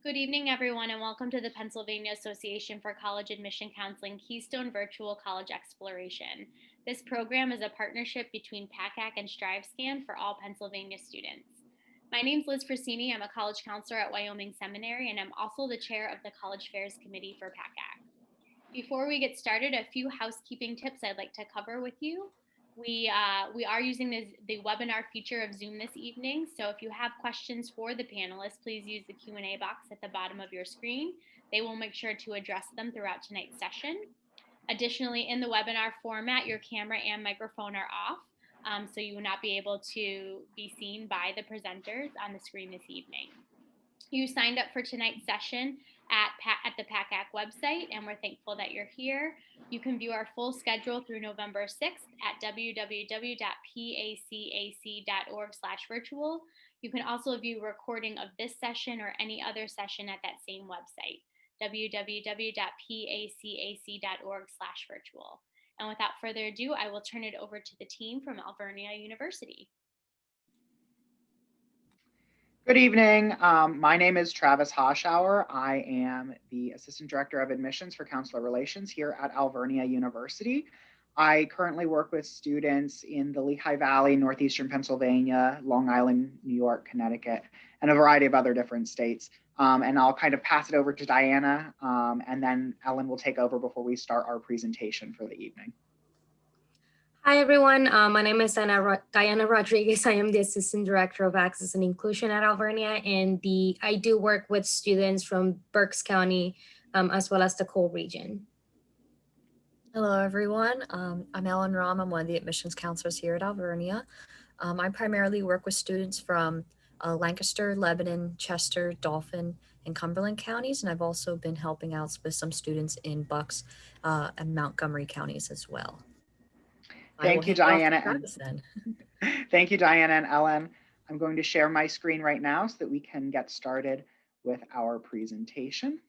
Good evening, everyone, and welcome to the Pennsylvania Association for College Admission Counseling Keystone Virtual College Exploration. This program is a partnership between PACAC and StriveScan for all Pennsylvania students. My name is Liz Frasini. I'm a college counselor at Wyoming Seminary, and I'm also the chair of the College Fairs Committee for PACAC. Before we get started, a few housekeeping tips I'd like to cover with you. We are using the webinar feature of Zoom this evening. So if you have questions for the panelists, please use the Q&A box at the bottom of your screen. They will make sure to address them throughout tonight's session. Additionally, in the webinar format, your camera and microphone are off, so you will not be able to be seen by the presenters on the screen this evening. You signed up for tonight's session at the PACAC website, and we're thankful that you're here. You can view our full schedule through November 6th at www.pacac.org/virtual. You can also view a recording of this session or any other session at that same website, www.pacac.org/virtual. And without further ado, I will turn it over to the team from Alvernia University. Good evening. My name is Travis Hoshauer. I am the Assistant Director of Admissions for Counselor Relations here at Alvernia University. I currently work with students in the Lehigh Valley, Northeastern Pennsylvania, Long Island, New York, Connecticut, and a variety of other different states. And I'll kind of pass it over to Diana, and then Ellen will take over before we start our presentation for the evening. Hi, everyone. My name is Diana Rodriguez. I am the Assistant Director of Access and Inclusion at Alvernia, and I do work with students from Berks County, as well as the Cole region. Hello, everyone. I'm Ellen Rom. I'm one of the admissions counselors here at Alvernia. I primarily work with students from Lancaster, Lebanon, Chester, Dauphin, and Cumberland counties, and I've also been helping out with some students in Bucks and Montgomery counties as well. Thank you, Diana. Thank you, Diana and Ellen. I'm going to share my screen right now so that we can get started with our presentation.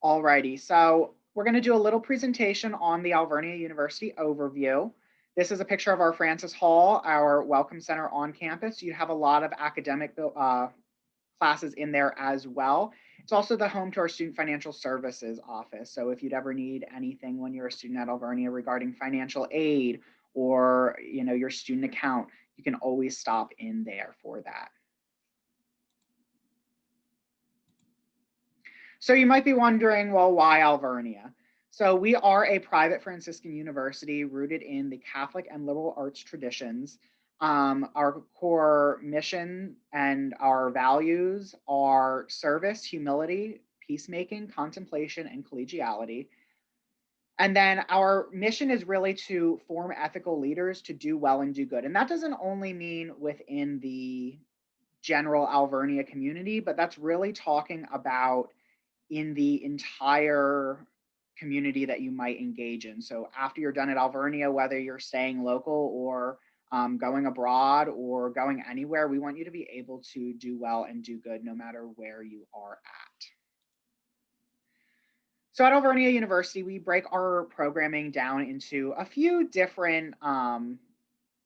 Alrighty, so we're going to do a little presentation on the Alvernia University overview. This is a picture of our Francis Hall, our Welcome Center on campus. You have a lot of academic classes in there as well. It's also the home to our Student Financial Services office. So if you'd ever need anything when you're a student at Alvernia regarding financial aid or your student account, you can always stop in there for that. So you might be wondering, well, why Alvernia? So we are a private Franciscan university rooted in the Catholic and liberal arts traditions. Our core mission and our values are service, humility, peacemaking, contemplation, and collegiality. And then our mission is really to form ethical leaders to do well and do good. And that doesn't only mean within the general Alvernia community, but that's really talking about in the entire community that you might engage in. So after you're done at Alvernia, whether you're staying local or going abroad or going anywhere, we want you to be able to do well and do good no matter where you are at. So at Alvernia University, we break our programming down into a few different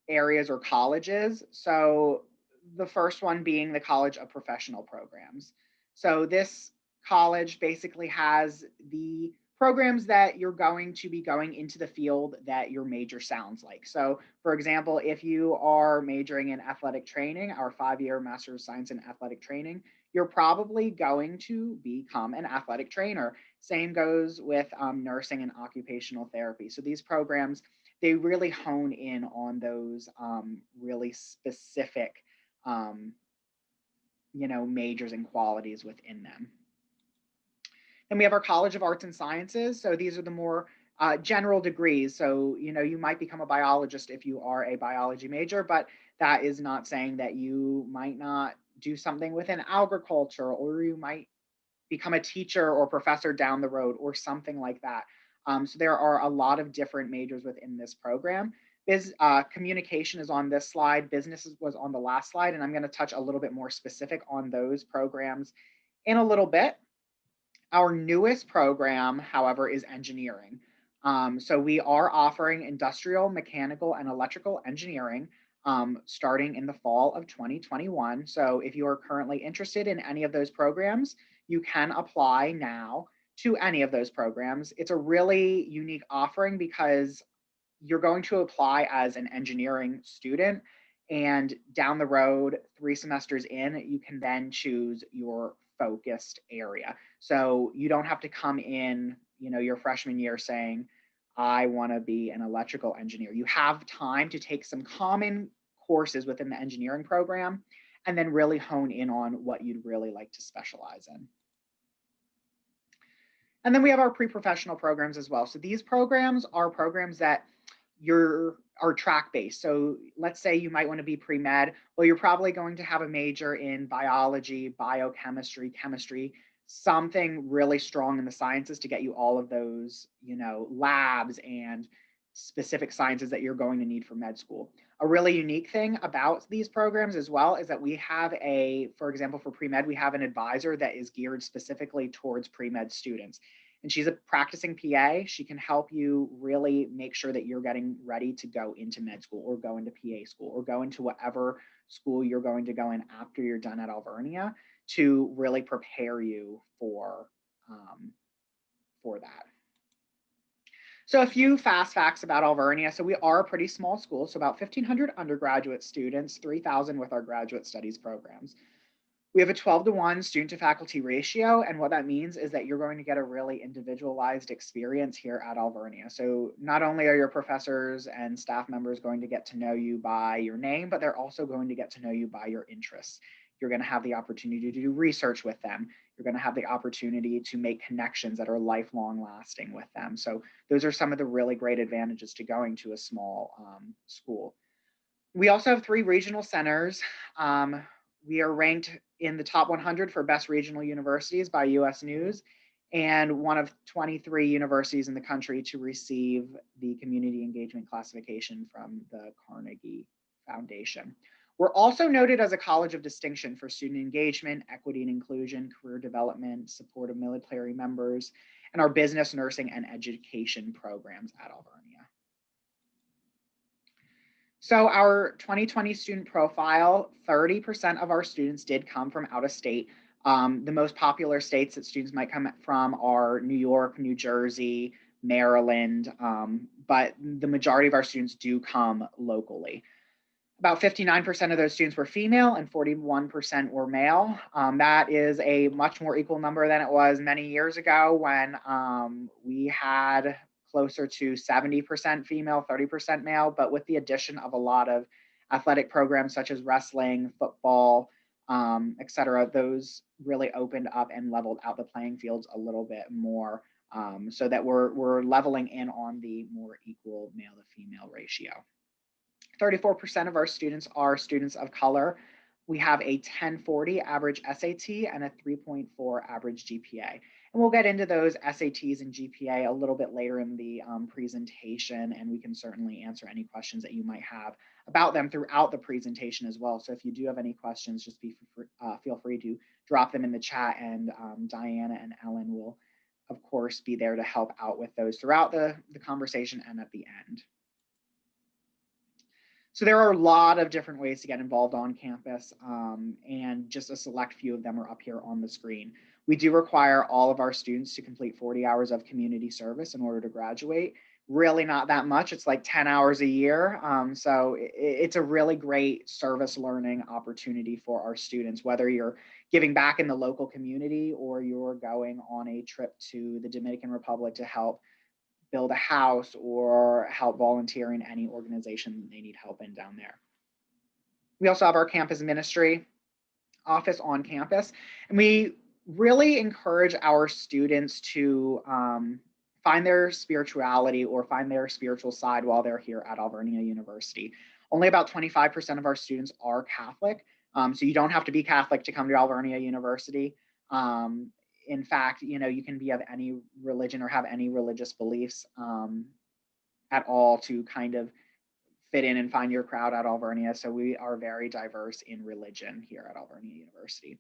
areas or colleges. So the first one being the College of Professional Programs. So this college basically has the programs that you're going to be going into the field that your major sounds like. So for example, if you are majoring in athletic training, our 5-year Master of Science in Athletic Training, you're probably going to become an athletic trainer. Same goes with nursing and occupational therapy. So these programs, they really hone in on those really specific majors and qualities within them. And we have our College of Arts and Sciences. So these are the more general degrees. So, you might become a biologist if you are a biology major, but that is not saying that you might not do something within agriculture, or you might become a teacher or professor down the road or something like that. So there are a lot of different majors within this program. Communication is on this slide. Business was on the last slide, and I'm going to touch a little bit more specific on those programs in a little bit. Our newest program, however, is engineering. So we are offering industrial, mechanical, and electrical engineering. starting in the fall of 2021. So if you are currently interested in any of those programs, you can apply now to any of those programs. It's a really unique offering because you're going to apply as an engineering student, and down the road, 3 semesters in, you can then choose your focused area. So you don't have to come in, your freshman year saying, I want to be an electrical engineer. You have time to take some common courses within the engineering program and then really hone in on what you'd really like to specialize in. And then we have our pre-professional programs as well. So these programs are programs that are track-based. So let's say you might want to be pre-med. Well, you're probably going to have a major in biology, biochemistry, chemistry, something really strong in the sciences to get you all of those, labs and specific sciences that you're going to need for med school. A really unique thing about these programs as well is that we have for example, for pre-med, we have an advisor that is geared specifically towards pre-med students. And she's a practicing PA. She can help you really make sure that you're getting ready to go into med school or go into PA school or go into whatever school you're going to go in after you're done at Alvernia to really prepare you for that. So a few fast facts about Alvernia. So we are a pretty small school, so about 1,500 undergraduate students, 3,000 with our graduate studies programs. We have a 12-to-1 student to faculty ratio, and what that means is that you're going to get a really individualized experience here at Alvernia. So not only are your professors and staff members going to get to know you by your name, but they're also going to get to know you by your interests. You're going to have the opportunity to do research with them. You're going to have the opportunity to make connections that are lifelong lasting with them. So those are some of the really great advantages to going to a small school. We also have 3 regional centers. We are ranked in the top 100 for best regional universities by US News, and one of 23 universities in the country to receive the community engagement classification from the Carnegie Foundation. We're also noted as a college of distinction for student engagement, equity and inclusion, career development, support of military members, and our business, nursing, and education programs at Alvernia. So our 2020 student profile, 30% of our students did come from out of state. The most popular states that students might come from are New York, New Jersey, Maryland, but the majority of our students do come locally. About 59% of those students were female and 41% were male. That is a much more equal number than it was many years ago when we had closer to 70% female, 30% male, but with the addition of a lot of athletic programs such as wrestling, football, et cetera, those really opened up and leveled out the playing fields a little bit more, so that we're leveling in on the more equal male to female ratio. 34% of our students are students of color. We have a 1040 average SAT and a 3.4 average GPA. And we'll get into those SATs and GPA a little bit later in the presentation, and we can certainly answer any questions that you might have about them throughout the presentation as well. So if you do have any questions, just feel free to drop them in the chat, and Diana and Ellen will, of course, be there to help out with those throughout the conversation and at the end. So there are a lot of different ways to get involved on campus, and just a select few of them are up here on the screen. We do require all of our students to complete 40 hours of community service in order to graduate. Really not that much, it's like 10 hours a year. So it's a really great service learning opportunity for our students, whether you're giving back in the local community or you're going on a trip to the Dominican Republic to help build a house or help volunteer in any organization they need help in down there. We also have our campus ministry office on campus, and we really encourage our students to find their spirituality or find their spiritual side while they're here at Alvernia University. Only about 25% of our students are Catholic, so you don't have to be Catholic to come to Alvernia University. In fact, you can be of any religion or have any religious beliefs at all to kind of fit in and find your crowd at Alvernia. So we are very diverse in religion here at Alvernia University.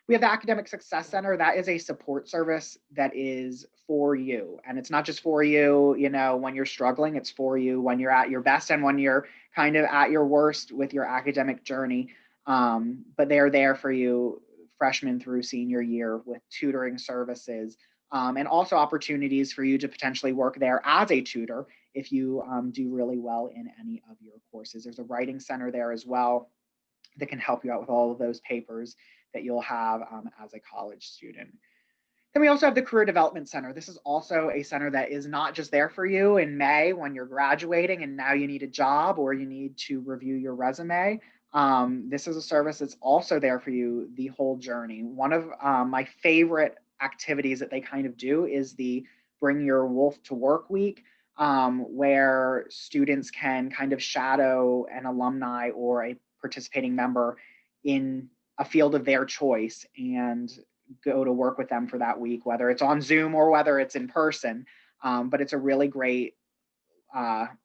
We have the Academic Success Center. That is a support service that is for you. And it's not just for you, you know, when you're struggling, it's for you when you're at your best and when you're kind of at your worst with your academic journey. But they're there for you freshman through senior year with tutoring services, and also opportunities for you to potentially work there as a tutor if you do really well in any of your courses. There's a writing center there as well that can help you out with all of those papers that you'll have as a college student. Then we also have the Career Development Center. This is also a center that is not just there for you in May when you're graduating and now you need a job or you need to review your resume. This is a service that's also there for you the whole journey. One of my favorite activities that they kind of do is the Bring Your Wolf to Work week, where students can kind of shadow an alumni or a participating member in a field of their choice and go to work with them for that week, whether it's on Zoom or whether it's in person. But it's a really great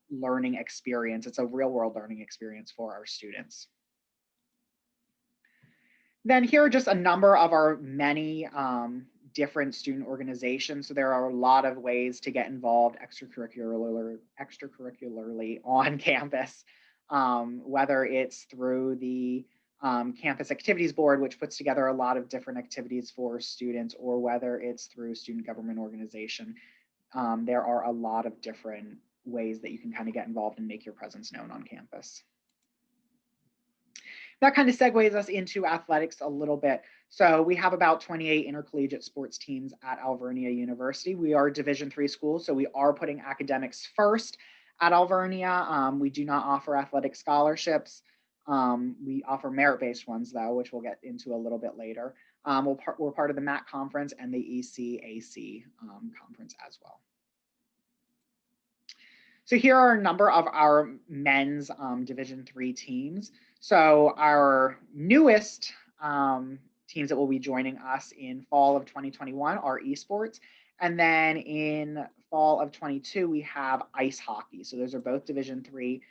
learning experience. It's a real world learning experience for our students. Then here are just a number of our many different student organizations. So there are a lot of ways to get involved extracurricularly on campus, whether it's through the Campus Activities Board, which puts together a lot of different activities for students, or whether it's through student government organization. There are a lot of different ways that you can kind of get involved and make your presence known on campus. That kind of segues us into athletics a little bit. So we have about 28 intercollegiate sports teams at Alvernia University. We are a Division III school, so we are putting academics first at Alvernia. We do not offer athletic scholarships. We offer merit-based ones though, which we'll get into a little bit later. We're part of the MAC conference and the ECAC conference as well. So here are a number of our men's Division III teams. So our newest teams that will be joining us in fall of 2021 are Esports. And then in fall of 22, we have ice hockey. So those are both Division III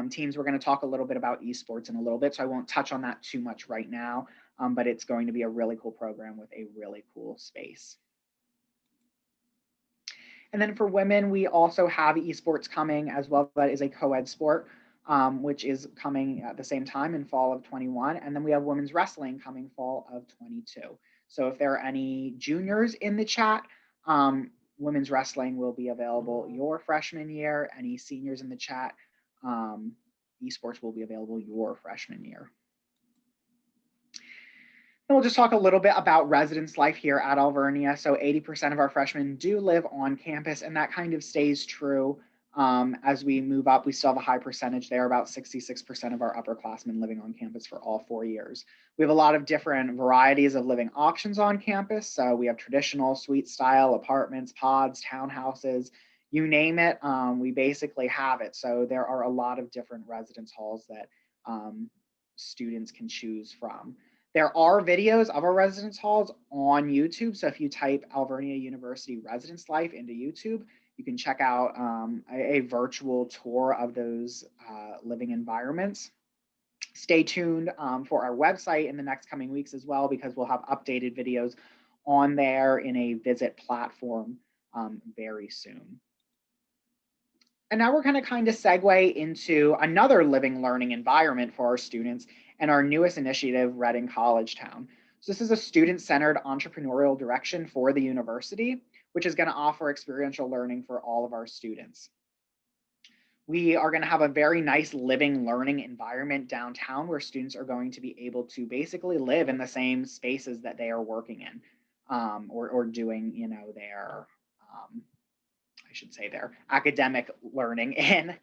teams. We're going to talk a little bit about Esports in a little bit, so I won't touch on that too much right now, but it's going to be a really cool program with a really cool space. And then for women, we also have Esports coming as well. That is a co-ed sport, which is coming at the same time in fall of 21. And then we have women's wrestling coming fall of 22. So if there are any juniors in the chat, women's wrestling will be available your freshman year. Any seniors in the chat, Esports will be available your freshman year. And we'll just talk a little bit about residence life here at Alvernia. So 80% of our freshmen do live on campus, and that kind of stays true as we move up. We still have a high percentage there, about 66% of our upperclassmen living on campus for all 4 years. We have a lot of different varieties of living options on campus. So we have traditional suite style apartments, pods, townhouses, you name it, we basically have it. So there are a lot of different residence halls that students can choose from. There are videos of our residence halls on YouTube. So if you type Alvernia University Residence Life into YouTube, you can check out a virtual tour of those living environments. Stay tuned for our website in the next coming weeks as well, because we'll have updated videos on there in a visit platform very soon. And now we're going to kind of segue into another living learning environment for our students and our newest initiative, Reading College Town. So this is a student-centered entrepreneurial direction for the university, which is going to offer experiential learning for all of our students. We are going to have a very nice living learning environment downtown where students are going to be able to basically live in the same spaces that they are working in or doing, you know, their their academic learning in.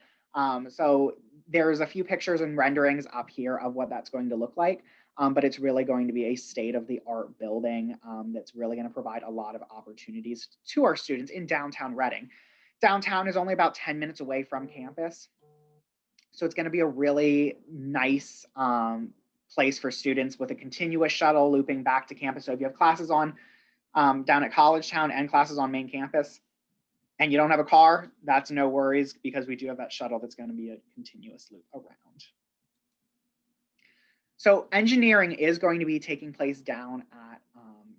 So there's a few pictures and renderings up here of what that's going to look like, but it's really going to be a state-of-the-art building that's really going to provide a lot of opportunities to our students in downtown Reading. Downtown is only about 10 minutes away from campus, so it's going to be a really nice place for students with a continuous shuttle looping back to campus. So if you have classes on down at College Town and classes on main campus, and you don't have a car, that's no worries, because we do have that shuttle that's going to be a continuous loop around. So engineering is going to be taking place down at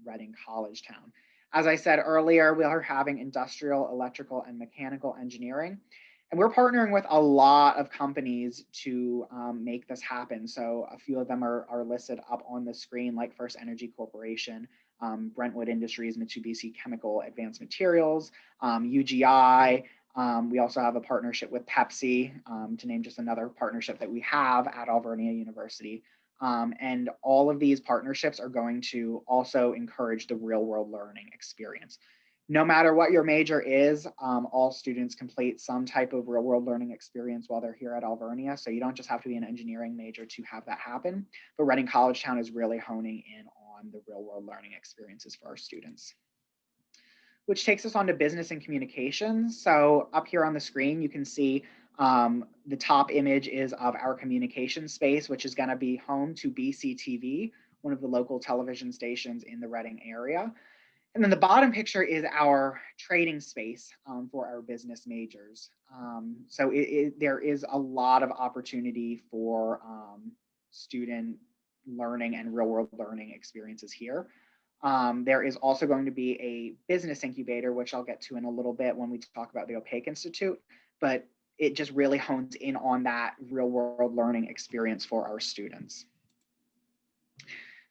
Reading College Town. As I said earlier, we are having industrial, electrical, and mechanical engineering. And we're partnering with a lot of companies to make this happen. So a few of them are listed up on the screen, like First Energy Corporation, Brentwood Industries, Mitsubishi Chemical Advanced Materials, UGI. We also have a partnership with Pepsi, to name just another partnership that we have at Alvernia University. And all of these partnerships are going to also encourage the real world learning experience. No matter what your major is, all students complete some type of real world learning experience while they're here at Alvernia. So you don't just have to be an engineering major to have that happen, but Reading College Town is really honing in on the real world learning experiences for our students. Which takes us on to business and communications. So up here on the screen, you can see the top image is of our communication space, which is going to be home to BCTV, one of the local television stations in the Reading area. And then the bottom picture is our trading space for our business majors. So there is a lot of opportunity for student learning and real world learning experiences here. There is also going to be a business incubator, which I'll get to in a little bit when we talk about the OPAC Institute, but it just really hones in on that real world learning experience for our students.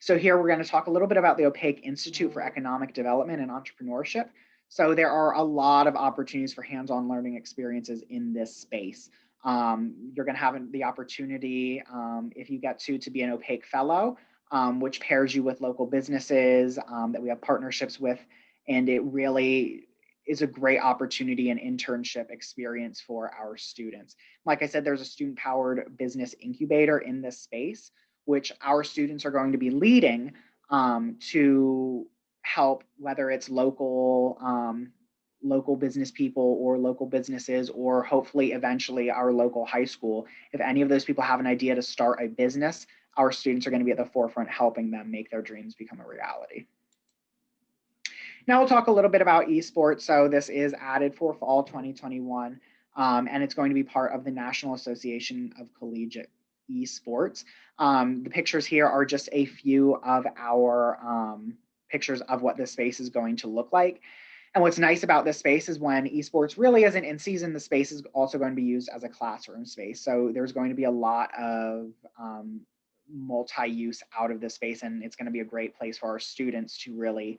So here we're going to talk a little bit about the OPAC Institute for Economic Development and Entrepreneurship. So there are a lot of opportunities for hands-on learning experiences in this space. You're going to have the opportunity, if you get to be an OPAC fellow, which pairs you with local businesses that we have partnerships with. And it really is a great opportunity and internship experience for our students. Like I said, there's a student-powered business incubator in this space, which our students are going to be leading to help, whether it's local business people or local businesses, or hopefully eventually our local high school. If any of those people have an idea to start a business, our students are going to be at the forefront helping them make their dreams become a reality. Now we'll talk a little bit about esports. So this is added for fall 2021, and it's going to be part of the National Association of Collegiate Esports. The pictures here are just a few of our pictures of what this space is going to look like. And what's nice about this space is when esports really isn't in season, the space is also going to be used as a classroom space. So there's going to be a lot of multi-use out of this space, and it's going to be a great place for our students to really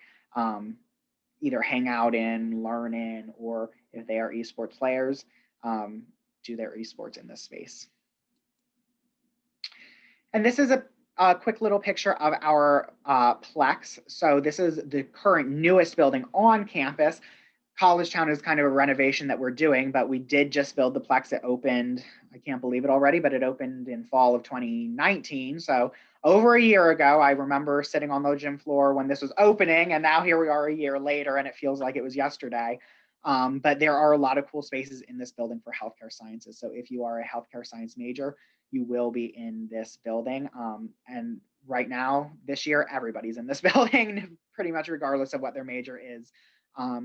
either hang out in, learn in, or if they are esports players, do their esports in this space. And this is a quick little picture of our Plex. So this is the current newest building on campus. College Town is kind of a renovation that we're doing, but we did just build the Plex. It opened, I can't believe it already, but it opened in fall of 2019. So over a year ago, I remember sitting on the gym floor when this was opening, and now here we are a year later, and it feels like it was yesterday. But there are a lot of cool spaces in this building for healthcare sciences. So if you are a healthcare science major, you will be in this building. And right now, this year, everybody's in this building, pretty much regardless of what their major is,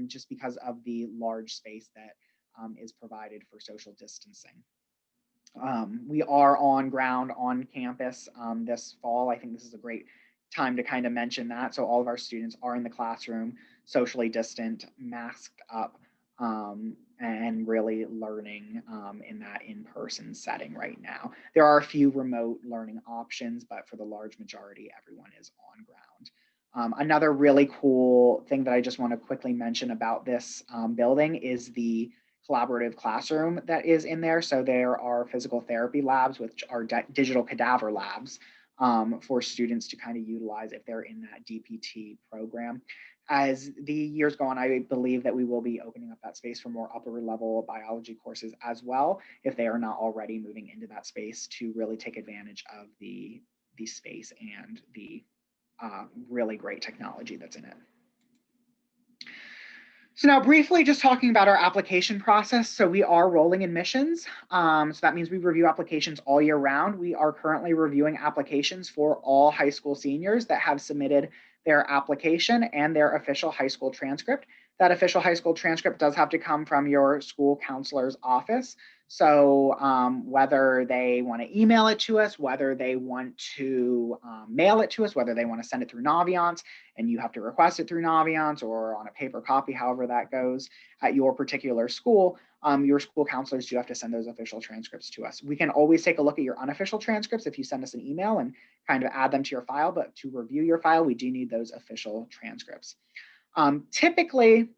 just because of the large space that is provided for social distancing. We are on ground on campus this fall. I think this is a great time to kind of mention that. So all of our students are in the classroom, socially distant, masked up, and really learning in that in-person setting right now. There are a few remote learning options, but for the large majority, everyone is on ground. Another really cool thing that I just want to quickly mention about this building is the collaborative classroom that is in there. So there are physical therapy labs, which are digital cadaver labs for students to kind of utilize if they're in that DPT program. As the years go on, I believe that we will be opening up that space for more upper level biology courses as well, if they are not already moving into that space, to really take advantage of the space and the really great technology that's in it. So now briefly just talking about our application process. So we are rolling admissions. So that means we review applications all year round. We are currently reviewing applications for all high school seniors that have submitted their application and their official high school transcript. That official high school transcript does have to come from your school counselor's office. So whether they want to email it to us, whether they want to mail it to us, whether they want to send it through Naviance and you have to request it through Naviance or on a paper copy, however that goes at your particular school, your school counselors do have to send those official transcripts to us. We can always take a look at your unofficial transcripts if you send us an email and kind of add them to your file, but to review your file, we do need those official transcripts. Typically,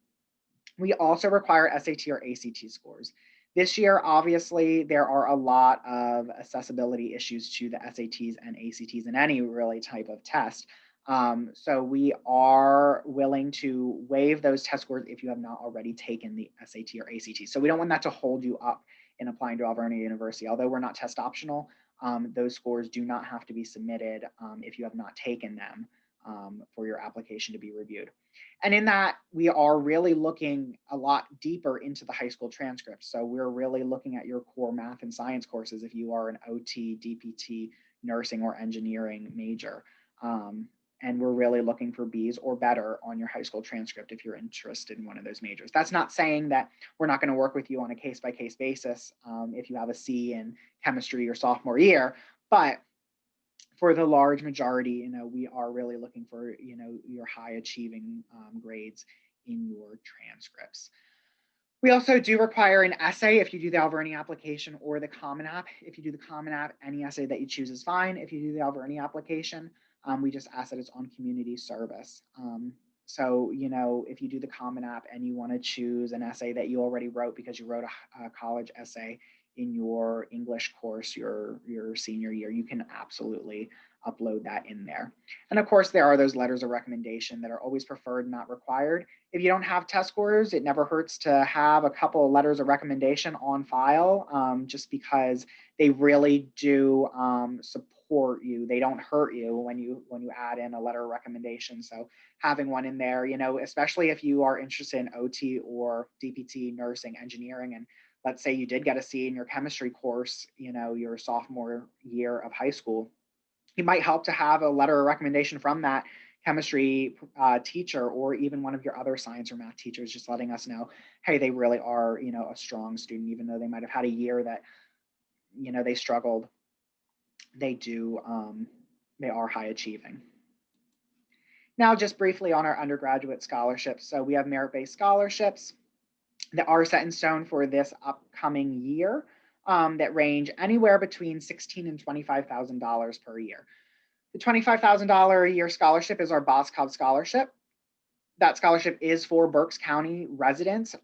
we also require SAT or ACT scores. This year, obviously, there are a lot of accessibility issues to the SATs and ACTs in any really type of test. So we are willing to waive those test scores if you have not already taken the SAT or ACT. So we don't want that to hold you up in applying to Alvernia University. Although we're not test optional, those scores do not have to be submitted if you have not taken them for your application to be reviewed. And in that, we are really looking a lot deeper into the high school transcripts. So we're really looking at your core math and science courses if you are an OT, DPT, nursing, or engineering major. And we're really looking for Bs or better on your high school transcript if you're interested in one of those majors. That's not saying that we're not going to work with you on a case-by-case basis if you have a C in chemistry your sophomore year, but for the large majority, we are really looking for, your high achieving grades in your transcripts. We also do require an essay if you do the Alvernia application or the Common App. If you do the Common App, any essay that you choose is fine. If you do the Alvernia application, we just ask that it's on community service. So, if you do the Common App and you want to choose an essay that you already wrote because you wrote a college essay in your English course your senior year, you can absolutely upload that in there. And of course, there are those letters of recommendation that are always preferred, not required. If you don't have test scores, it never hurts to have a couple of letters of recommendation on file, just because they really do support you. They don't hurt you when you add in a letter of recommendation. So having one in there, especially if you are interested in OT or DPT, nursing, engineering, and let's say you did get a C in your chemistry course, your sophomore year of high school, it might help to have a letter of recommendation from that chemistry teacher or even one of your other science or math teachers, just letting us know, hey, they really are, a strong student, even though they might have had a year that, they struggled. They are high achieving. Now, just briefly on our undergraduate scholarships. So we have merit-based scholarships that are set in stone for this upcoming year that range anywhere between $16,000 and $25,000 per year. The $25,000 a year scholarship is our Boscov scholarship. That scholarship is for Berks County residents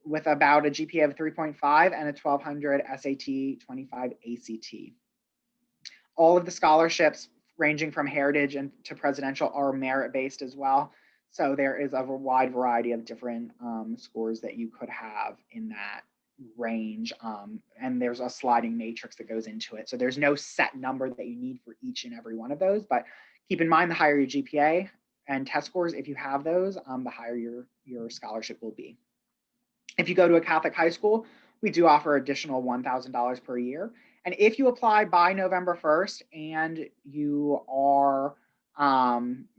with about a GPA of 3.5 and a 1200 SAT 25 ACT. All of the scholarships ranging from heritage and to presidential are merit-based as well. So there is a wide variety of different scores that you could have in that range. And there's a sliding matrix that goes into it. So there's no set number that you need for each and every one of those, but keep in mind the higher your GPA and test scores, if you have those, the higher your scholarship will be. If you go to a Catholic high school, we do offer additional $1,000 per year. And if you apply by November 1st and you are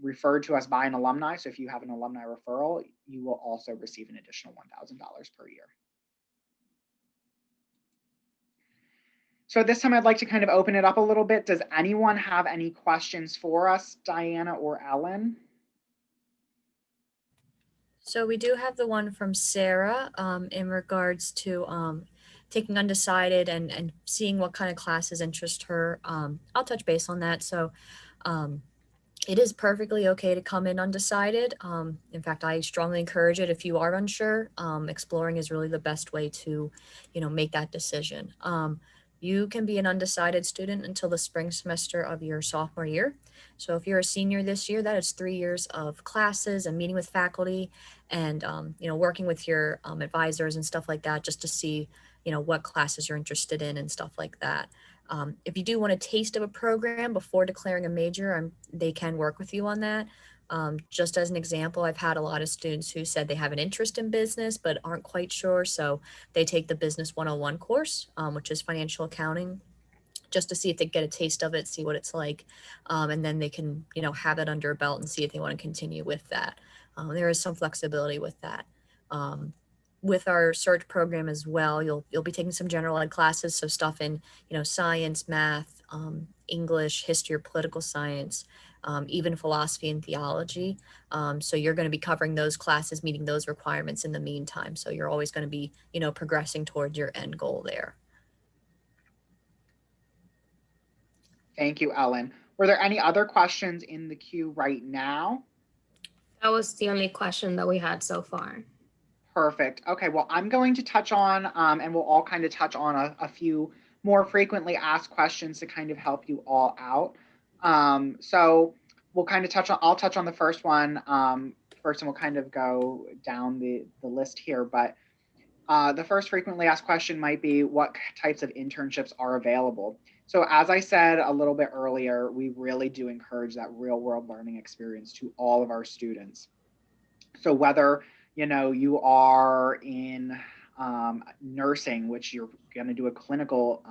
referred to us by an alumni, so if you have an alumni referral, you will also receive an additional $1,000 per year. So this time I'd like to kind of open it up a little bit. Does anyone have any questions for us, Diana or Ellen? So we do have the one from Sarah in regards to taking Undecided and seeing what kind of classes interest her. I'll touch base on that. So it is perfectly okay to come in undecided. In fact, I strongly encourage it if you are unsure. Exploring is really the best way to, make that decision. You can be an undecided student until the spring semester of your sophomore year. So if you're a senior this year, that is 3 years of classes and meeting with faculty and, working with your advisors and stuff like that, just to see, what classes you're interested in and stuff like that. If you do want a taste of a program before declaring a major, they can work with you on that. Just as an example, I've had a lot of students who said they have an interest in business but aren't quite sure. So they take the Business 101 course, which is financial accounting. just to see if they get a taste of it, see what it's like, and then they can, have it under a belt and see if they want to continue with that. There is some flexibility with that. With our search program as well, you'll be taking some general ed classes, so stuff in science, math, English, history, or political science, even philosophy and theology. So you're going to be covering those classes, meeting those requirements in the meantime. So you're always going to be progressing towards your end goal there. Thank you, Ellen. Were there any other questions in the queue right now? That was the only question that we had so far. Perfect. Okay, well, I'm going to touch on, and we'll all kind of touch on a few more frequently asked questions to kind of help you all out. So we'll kind of I'll touch on the first one first, and we'll kind of go down the list here. But the first frequently asked question might be, what types of internships are available? So as I said a little bit earlier, we really do encourage that real world learning experience to all of our students. So whether you are in nursing, which you're going to do a clinical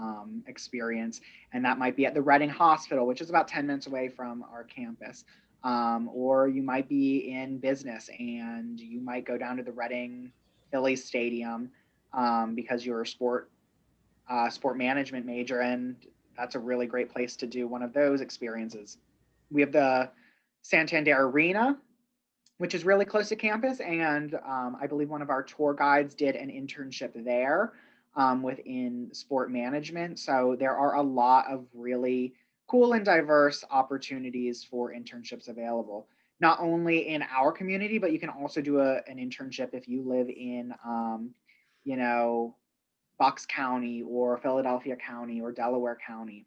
experience, and that might be at the Reading Hospital, which is about 10 minutes away from our campus. Or you might be in business and you might go down to the Reading Phillies Stadium because you're a sport management major, and that's a really great place to do one of those experiences. We have the Santander Arena, which is really close to campus. And I believe one of our tour guides did an internship there within sport management. So there are a lot of really cool and diverse opportunities for internships available, not only in our community, but you can also do an internship if you live in, Bucks County or Philadelphia County or Delaware County,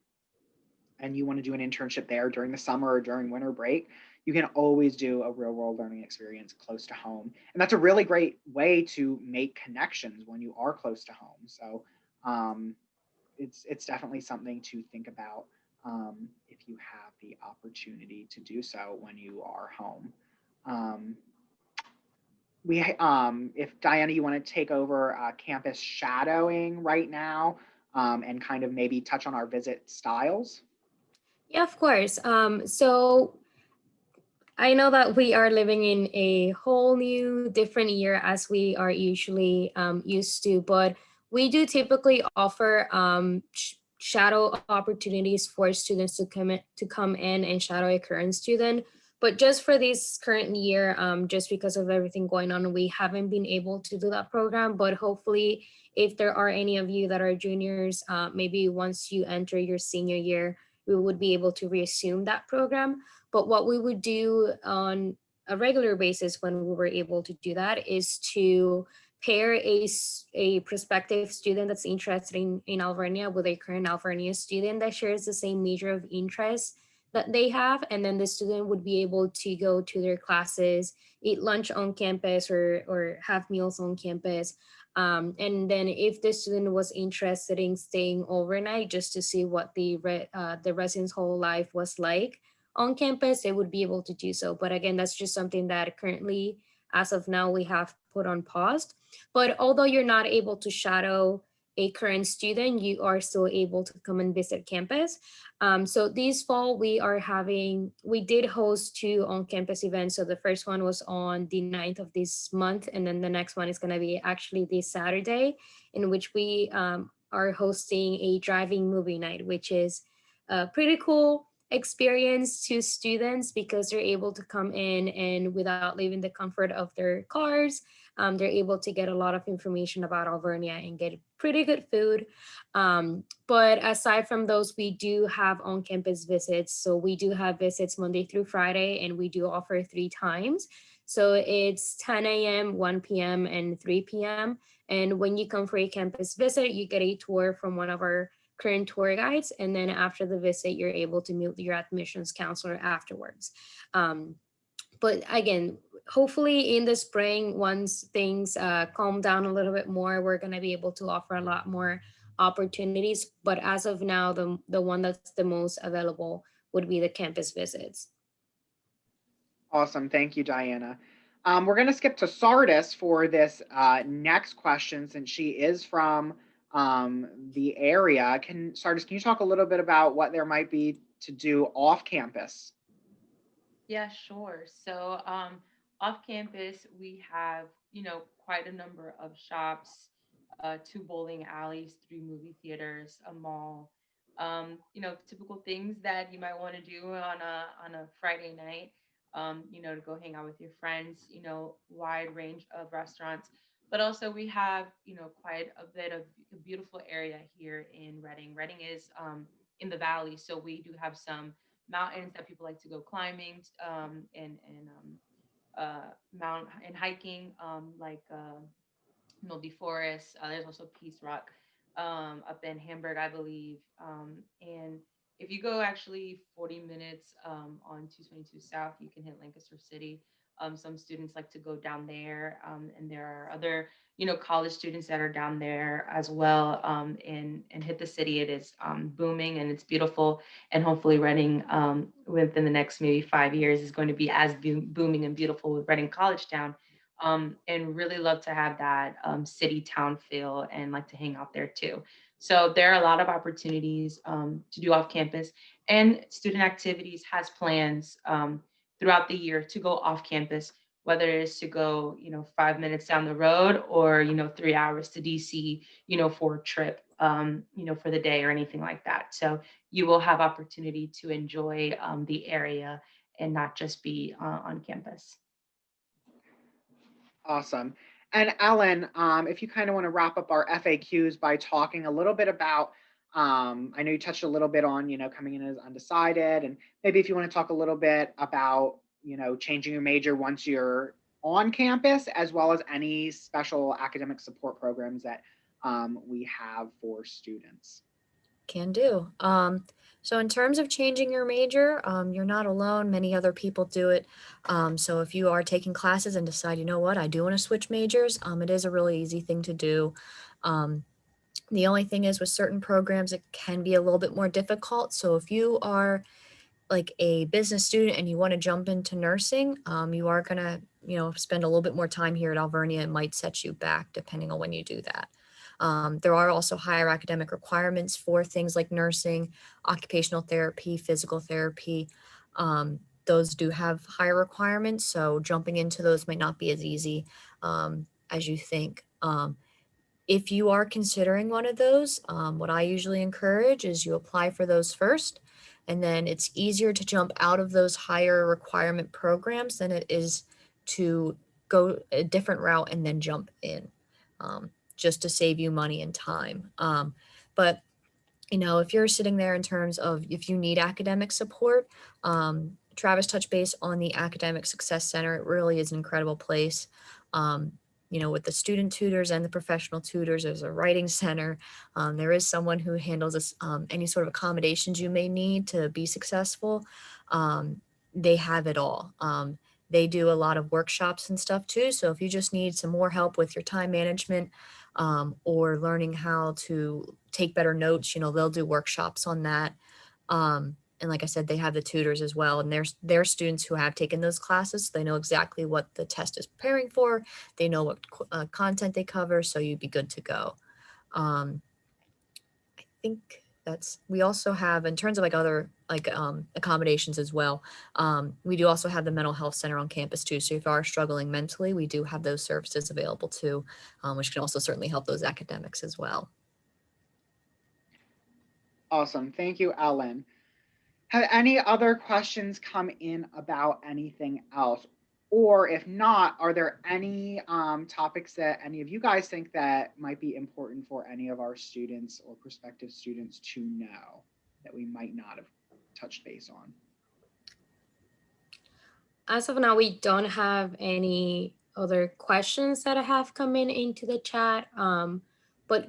and you want to do an internship there during the summer or during winter break. You can always do a real world learning experience close to home. And that's a really great way to make connections when you are close to home. So it's definitely something to think about if you have the opportunity to do so when you are home. If Diana, you want to take over campus shadowing right now and kind of maybe touch on our visit styles. Yeah, of course. So I know that we are living in a whole new different year as we are usually used to, but we do typically offer shadow opportunities for students to come in and shadow a current student. But just for this current year, just because of everything going on, we haven't been able to do that program. But hopefully, if there are any of you that are juniors, maybe once you enter your senior year, we would be able to resume that program. But what we would do on a regular basis when we were able to do that is to pair a prospective student that's interested in Alvernia with a current Alvernia student that shares the same major of interest that they have. And then the student would be able to go to their classes, eat lunch on campus or have meals on campus. And then if the student was interested in staying overnight just to see what the resident's whole life was like on campus, they would be able to do so. But again, that's just something that currently, as of now, we have put on pause. But although you're not able to shadow a current student, you are still able to come and visit campus. So this fall, we did host 2 on-campus events. So the first one was on the 9th of this month, and then the next one is going to be actually this Saturday, in which we are hosting a driving movie night, which is pretty cool experience to students because they're able to come in and without leaving the comfort of their cars, they're able to get a lot of information about Alvernia and get pretty good food. But aside from those, we do have on-campus visits. So we do have visits Monday through Friday, and we do offer 3 times. So it's 10 a.m., 1 p.m., and 3 p.m. And when you come for a campus visit, you get a tour from one of our current tour guides. And then after the visit, you're able to meet your admissions counselor afterwards. But again, hopefully in the spring, once things calm down a little bit more, we're going to be able to offer a lot more opportunities. But as of now, the one that's the most available would be the campus visits. Awesome. Thank you, Diana. We're going to skip to Sardis for this next question, since she is from the area. Sardis, can you talk a little bit about what there might be to do off campus? Yeah, sure. So, off campus, we have, quite a number of shops, two bowling alleys, three movie theaters, a mall, typical things that you might want to do on a Friday night, to go hang out with your friends, wide range of restaurants. But also we have, quite a bit of a beautiful area here in Reading. Reading is in the valley, so we do have some mountains that people like to go climbing, mount and hiking, like Milby Forest. There's also Peace Rock up in Hamburg, I believe. And if you go actually 40 minutes on 222 South, you can hit Lancaster City. Some students like to go down there, and there are other, college students that are down there as well. And hit the city. It is booming and it's beautiful. And hopefully, Reading within the next maybe 5 years is going to be as booming and beautiful with Reading College Town, and really love to have that city town feel and like to hang out there too. So there are a lot of opportunities to do off campus, and student activities has plans throughout the year to go off campus, whether it is to go, 5 minutes down the road or, 3 hours to DC, for a trip, for the day or anything like that. So you will have opportunity to enjoy the area and not just be on campus. Awesome. And Ellen, if you kind of want to wrap up our FAQs by talking a little bit about, I know you touched a little bit on, coming in as undecided, and maybe if you want to talk a little bit about, changing your major once you're on campus, as well as any special academic support programs that we have for students. Can do. So in terms of changing your major, you're not alone. Many other people do it. So if you are taking classes and decide, you know what, I do want to switch majors, it is a really easy thing to do. The only thing is with certain programs, it can be a little bit more difficult. So if you are like a business student and you want to jump into nursing, you are going to, spend a little bit more time here at Alvernia. It might set you back depending on when you do that. There are also higher academic requirements for things like nursing, occupational therapy, physical therapy. Those do have higher requirements, so jumping into those might not be as easy as you think. If you are considering one of those, what I usually encourage is you apply for those first, and then it's easier to jump out of those higher requirement programs than it is to go a different route and then jump in. Just to save you money and time. But if you're sitting there in terms of if you need academic support, Travis touched base on the Academic Success Center. It really is an incredible place. With the student tutors and the professional tutors, there's a writing center. There is someone who handles this, any sort of accommodations you may need to be successful. They have it all. They do a lot of workshops and stuff too. So if you just need some more help with your time management, or learning how to take better notes, they'll do workshops on that. And like I said, they have the tutors as well. And there's students who have taken those classes. So they know exactly what the test is preparing for. They know what content they cover. So you'd be good to go. I think we also have, in terms of like other accommodations as well, we do also have the mental health center on campus too. So if you are struggling mentally, we do have those services available too, which can also certainly help those academics as well. Awesome. Thank you, Ellen. Have any other questions come in about anything else? Or if not, are there any topics that any of you guys think that might be important for any of our students or prospective students to know that we might not have touched base on? As of now, we don't have any other questions that have come into the chat. But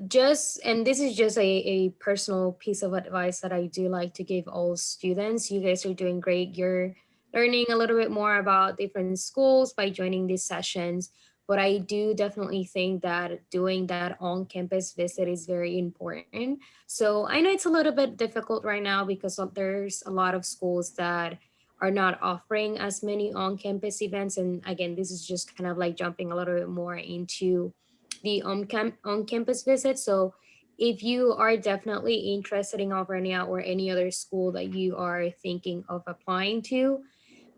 and this is just a personal piece of advice that I do like to give all students. You guys are doing great. You're learning a little bit more about different schools by joining these sessions. But I do definitely think that doing that on-campus visit is very important. So I know it's a little bit difficult right now because there's a lot of schools that are not offering as many on-campus events. And again, this is just kind of like jumping a little bit more into the on-campus visit. So if you are definitely interested in Alvernia or any other school that you are thinking of applying to,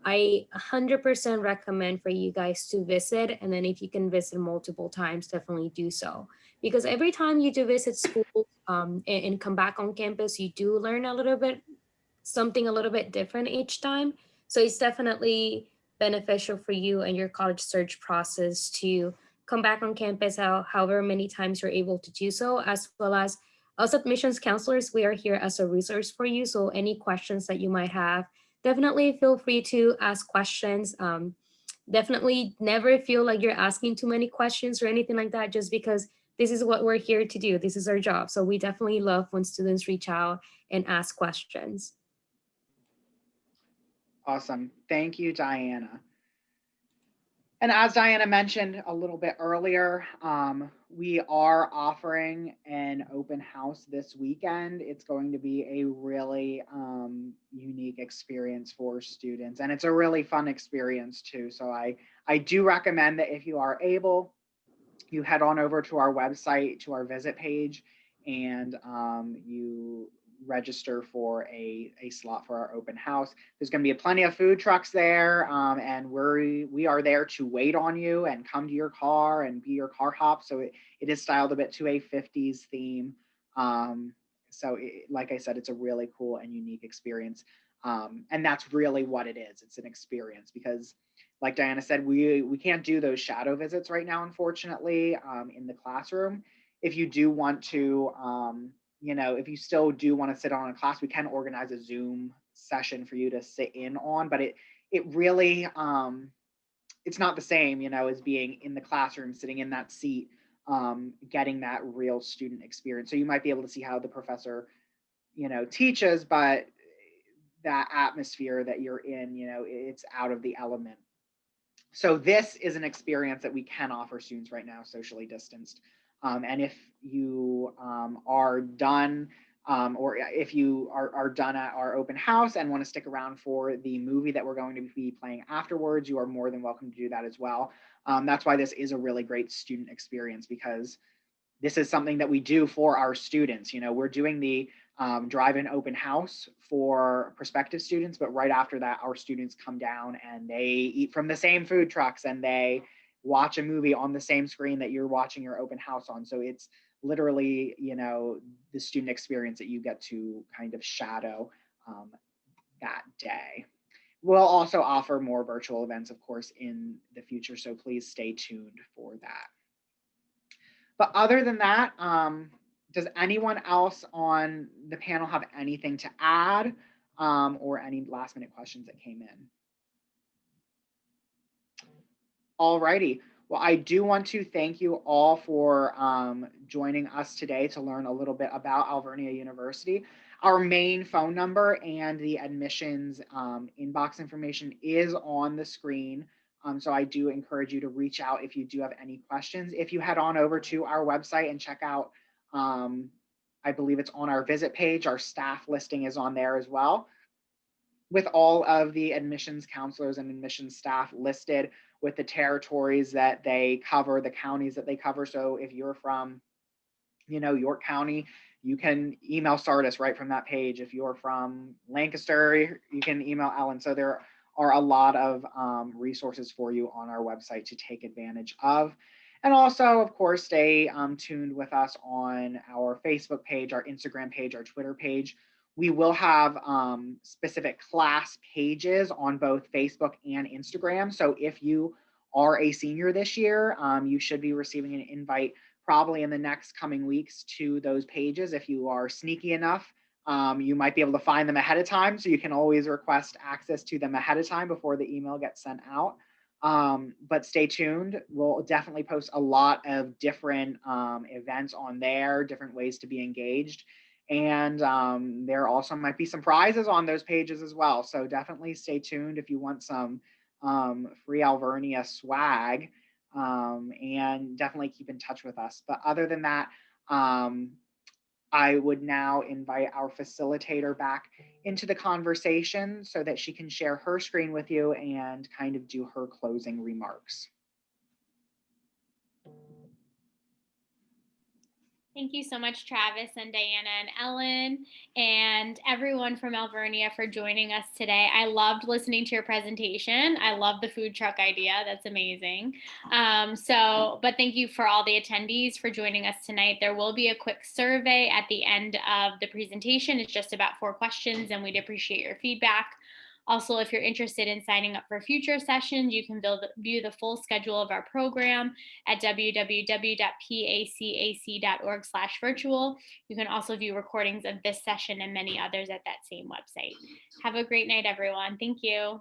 I 100% recommend for you guys to visit. And then if you can visit multiple times, definitely do so. Because every time you do visit school and come back on campus, you do learn a little bit, something a little bit different each time. So it's definitely beneficial for you and your college search process to come back on campus however many times you're able to do so, as well as us admissions counselors, we are here as a resource for you. So any questions that you might have, definitely feel free to ask questions. Definitely never feel like you're asking too many questions or anything like that, just because this is what we're here to do. This is our job. So we definitely love when students reach out and ask questions. Awesome. Thank you, Diana. And as Diana mentioned a little bit earlier, we are offering an open house this weekend. It's going to be a really unique experience for students, and it's a really fun experience too. So I do recommend that if you are able, you head on over to our website, to our visit page, and you register for a slot for our open house. There's going to be plenty of food trucks there, and we are there to wait on you and come to your car and be your car hop. So it is styled a bit to a 50s theme. Like I said, it's a really cool and unique experience. And that's really what it is. It's an experience because, like Diana said, we can't do those shadow visits right now, unfortunately, in the classroom. If you do want to, if you still do want to sit on a class, we can organize a Zoom session for you to sit in on, but it really, it's not the same, as being in the classroom, sitting in that seat, getting that real student experience. So you might be able to see how the professor, teaches, but that atmosphere that you're in, it's out of the element. So this is an experience that we can offer students right now, socially distanced. And if you are done, or if you are done at our open house and want to stick around for the movie that we're going to be playing afterwards, you are more than welcome to do that as well. That's why this is a really great student experience, because this is something that we do for our students. We're doing the drive-in open house for prospective students, but right after that, our students come down and they eat from the same food trucks and they watch a movie on the same screen that you're watching your open house on. So it's literally, the student experience that you get to kind of shadow that day. We'll also offer more virtual events, of course, in the future. So please stay tuned for that. But other than that, does anyone else on the panel have anything to add, or any last minute questions that came in? All righty. Well, I do want to thank you all for joining us today to learn a little bit about Alvernia University. Our main phone number and the admissions inbox information is on the screen. So I do encourage you to reach out if you do have any questions. If you head on over to our website and check out, I believe it's on our visit page, our staff listing is on there as well, with all of the admissions counselors and admissions staff listed with the territories that they cover, the counties that they cover. So if you're from, York County, you can email Sardis right from that page. If you're from Lancaster, you can email Ellen. So there are a lot of resources for you on our website to take advantage of. And also, of course, stay tuned with us on our Facebook page, our Instagram page, our Twitter page. We will have specific class pages on both Facebook and Instagram. So if you are a senior this year, you should be receiving an invite probably in the next coming weeks to those pages. If you are sneaky enough, you might be able to find them ahead of time. So you can always request access to them ahead of time before the email gets sent out. But stay tuned. We'll definitely post a lot of different events on there, different ways to be engaged. And there also might be some prizes on those pages as well. So definitely stay tuned if you want some free Alvernia swag, and definitely keep in touch with us. But other than that, I would now invite our facilitator back into the conversation so that she can share her screen with you and kind of do her closing remarks. Thank you so much, Travis and Diana and Ellen, and everyone from Alvernia for joining us today. I loved listening to your presentation. I love the food truck idea. That's amazing. But thank you for all the attendees for joining us tonight. There will be a quick survey at the end of the presentation. It's just about 4 questions, and we'd appreciate your feedback. Also, if you're interested in signing up for future sessions, you can view the full schedule of our program at www.pacac.org/virtual. You can also view recordings of this session and many others at that same website. Have a great night, everyone. Thank you.